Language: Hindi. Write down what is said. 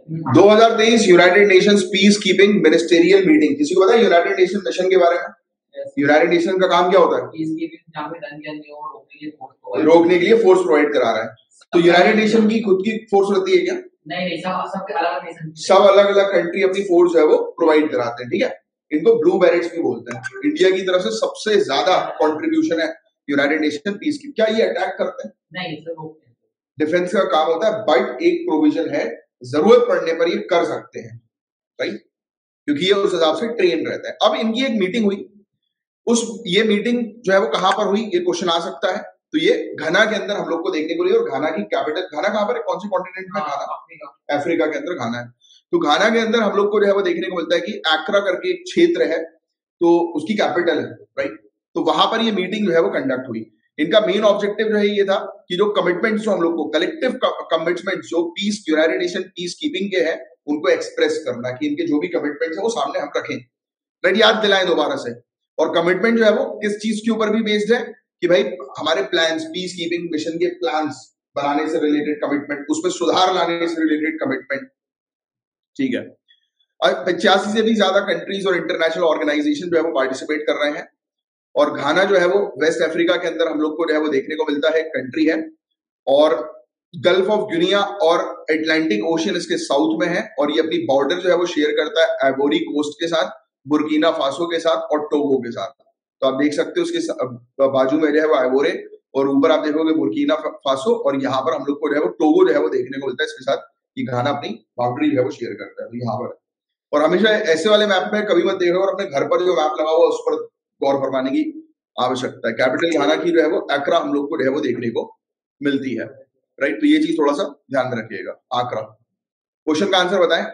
2023 United Nations peace keeping ministerial meeting. किसी को पता है यूनाइटेड नेशन मिशन के बारे में? यूनाइटेड नेशन का काम क्या होता है? रोकने के लिए फोर्स प्रोवाइड करा रहा है। तो यूनाइटेड नेशन की खुद की फोर्स होती है क्या? नहीं, सब अलग अलग कंट्री अपनी फोर्स जो है वो प्रोवाइड कराते हैं, ठीक है। इनको ब्लू बैरेट्स भी बोलते हैं। इंडिया की तरफ से सबसे ज्यादा कंट्रीब्यूशन है यूनाइटेड नेशन पीस की। क्या ये अटैक करते हैं? नहीं सर, डिफेंस का काम होता है, बट एक प्रोविजन है, जरूरत पड़ने पर ये कर सकते हैं, राइट, क्योंकि ये उस हिसाब से ट्रेन रहता है। अब इनकी एक मीटिंग हुई, ये मीटिंग जो है वो कहां पर हुई, ये क्वेश्चन आ सकता है। तो ये घाना के अंदर हम लोग को देखने को मिली, और घाना की कैपिटल, घाना कहां पर है, कौन सी कॉन्टिनेंट में? घाना अफ्रीका के अंदर घाना है। तो घाना के अंदर हम लोग को जो है वो देखने को मिलता है कि एक्रा करके एक क्षेत्र है, तो उसकी कैपिटल है, राइट। तो वहां पर ये मीटिंग जो है वो कंडक्ट हुई। इनका मेन ऑब्जेक्टिव जो है ये था कि जो कमिटमेंट्स जो हम लोग को, कलेक्टिव कमिटमेंट्स जो peace, united nation peace keeping के हैं, उनको एक्सप्रेस करना, कि इनके जो भी कमिटमेंट्स है वो सामने हम रखें, राइट, याद दिलाएं दोबारा से। और कमिटमेंट जो है वो किस चीज के ऊपर भी बेस्ड है, कि भाई हमारे प्लान्स, पीस कीपिंग मिशन के प्लान्स बनाने से रिलेटेड कमिटमेंट, उसमें सुधार लाने से रिलेटेड कमिटमेंट, ठीक है। 85 से भी ज्यादा कंट्रीज और इंटरनेशनल ऑर्गेनाइजेशन जो है वो पार्टिसिपेट कर रहे हैं। और घाना जो है वो वेस्ट अफ्रीका के अंदर हम लोग को जो है वो देखने को मिलता है, कंट्री है, और गल्फ ऑफ गिनिया और अटलांटिक ओशन इसके साउथ में है। और ये अपनी बॉर्डर जो है वो शेयर करता है आइवोरी कोस्ट के साथ, बुर्किना फासो के साथ और टोगो के साथ। तो आप देख सकते हो उसके बाजू में जो है वो आइवोरे, और ऊपर आप देखोगे बुर्किना फासो, और यहाँ पर हम लोग को जो है वो टोगो जो है वो देखने को मिलता है इसके साथ, कि घाना अपनी बाउंड्री जो है वो शेयर करता है, तो यहाँ पर। और हमेशा ऐसे वाले मैप में कभी मत देखो, और अपने घर पर जो मैप लगा हुआ उस पर गौर फरमाने की आवश्यकता है। कैपिटल घाना की जो है वो एक्रा हम लोग को जो है वो देखने को मिलती है, राइट। तो ये चीज थोड़ा सा ध्यान में रखिएगा। आकरा, क्वेश्चन का आंसर बताएं।